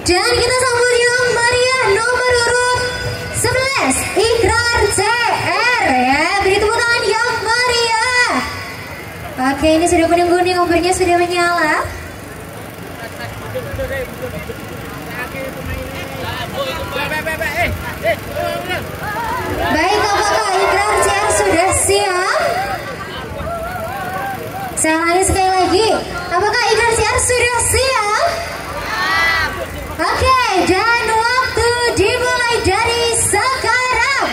Dan kita sambut yang Maria nomor urut 11 Ikrar CR ya. Beri tepuk tangan yang Maria. Oke, ini sudah kuning-kuning, obronya sudah menyala. Baik, apakah Ikrar CR sudah siap? Saya ulangi sekali lagi, apakah Ikrar CR sudah siap? Oke, dan waktu dimulai dari sekarang.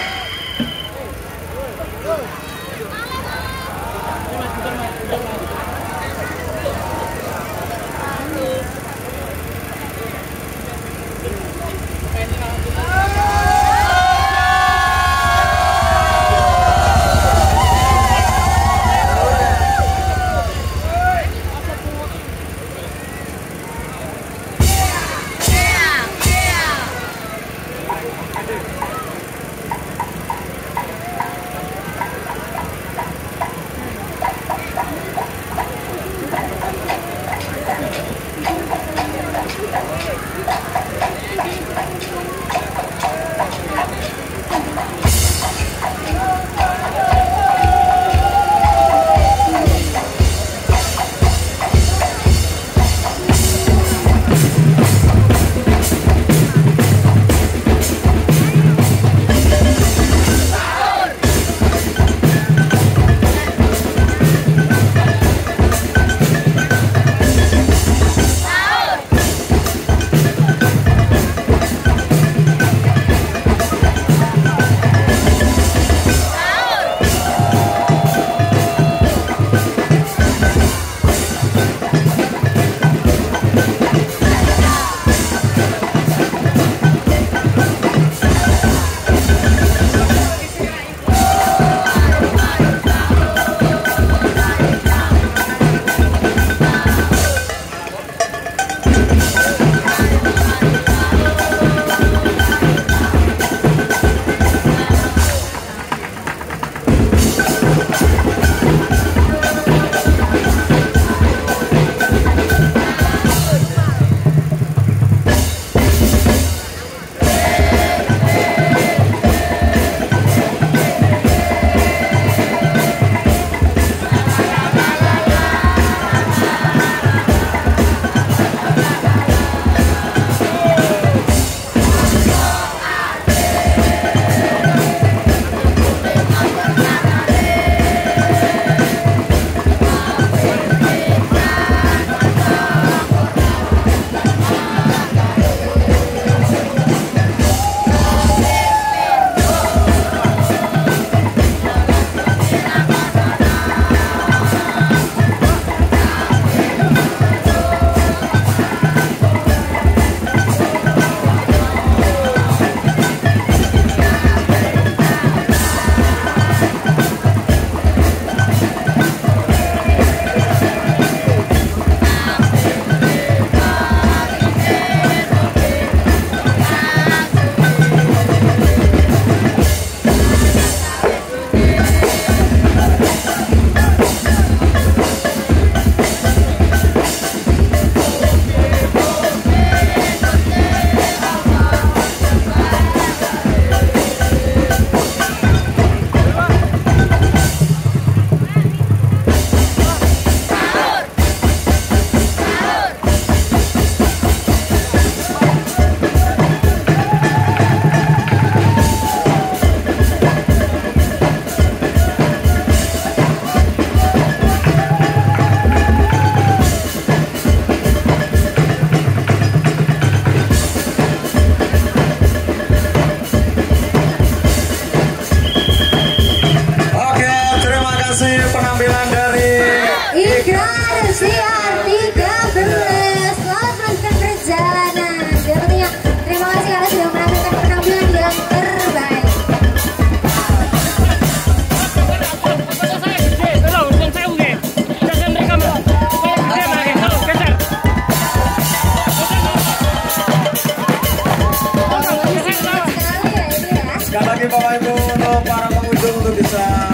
Sekali lagi Bapak Ibu untuk para pengunjung untuk bisa